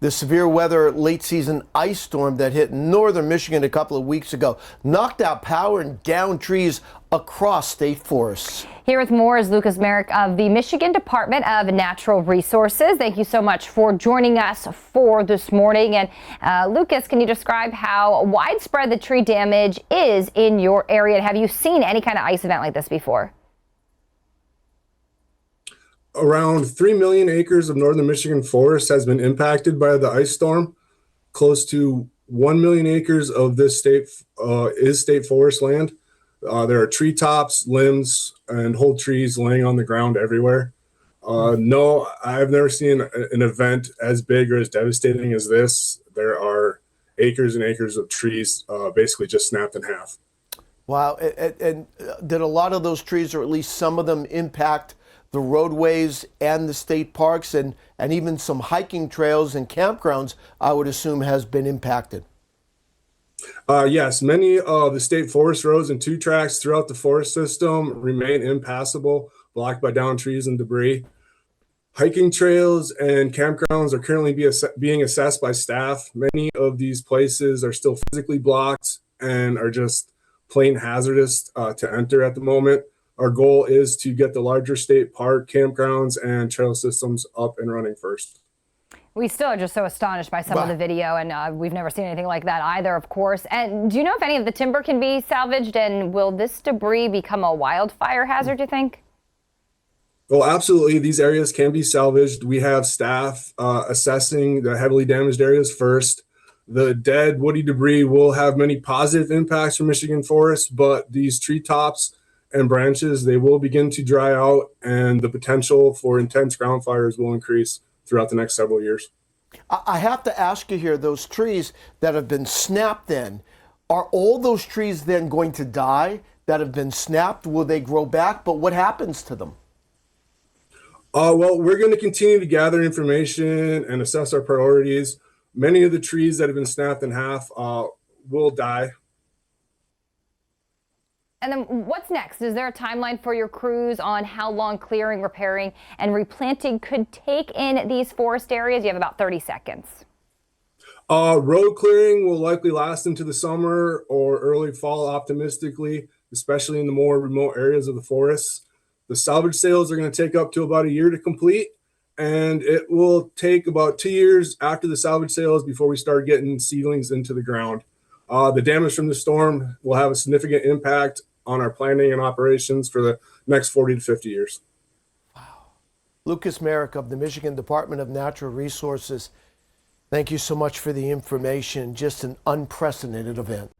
The severe weather late season ice storm that hit northern Michigan a couple of weeks ago knocked out power and downed trees across state forests. Here with more is Lucas Merrick of the Michigan Department of Natural Resources. Thank you so much for joining us for this morning. And Lucas, can you describe how widespread the tree damage is in your area? And have you seen any kind of ice event like this before? Around 3 million acres of northern Michigan forest has been impacted by the ice storm. Close to 1 million acres of this state is state forest land. There are treetops, limbs, and whole trees laying on the ground everywhere. No, I've never seen an event as big or as devastating as this. There are acres and acres of trees basically just snapped in half. Wow. And did a lot of those trees, or at least some of them, impact the roadways and the state parks, and even some hiking trails and campgrounds, I would assume, has been impacted? Yes, many of the state forest roads and two tracks throughout the forest system remain impassable, blocked by downed trees and debris. Hiking trails and campgrounds are currently being assessed by staff. Many of these places are still physically blocked and are just plain hazardous to enter at the moment. Our goal is to get the larger state park, campgrounds, and trail systems up and running first. We still are just so astonished by some of the video, and we've never seen anything like that either, of course. And do you know if any of the timber can be salvaged, and will this debris become a wildfire hazard, do you think? Well, absolutely. These areas can be salvaged. We have staff assessing the heavily damaged areas first. The dead woody debris will have many positive impacts for Michigan forests, but these treetops and branches, they will begin to dry out, and the potential for intense ground fires will increase throughout the next several years. I have to ask you here, those trees that have been snapped then, are all those trees then going to die that have been snapped? Will they grow back? But what happens to them? Well, we're going to continue to gather information and assess our priorities. Many of the trees that have been snapped in half will die. And then what's next? Is there a timeline for your crews on how long clearing, repairing, and replanting could take in these forest areas? You have about 30 seconds. Road clearing will likely last into the summer or early fall, optimistically, especially in the more remote areas of the forests. The salvage sales are going to take up to about a year to complete, and it will take about 2 years after the salvage sales before we start getting seedlings into the ground. The damage from the storm will have a significant impact on our planning and operations for the next 40 to 50 years. Wow. Lucas Merrick of the Michigan Department of Natural Resources, thank you so much for the information. Just an unprecedented event.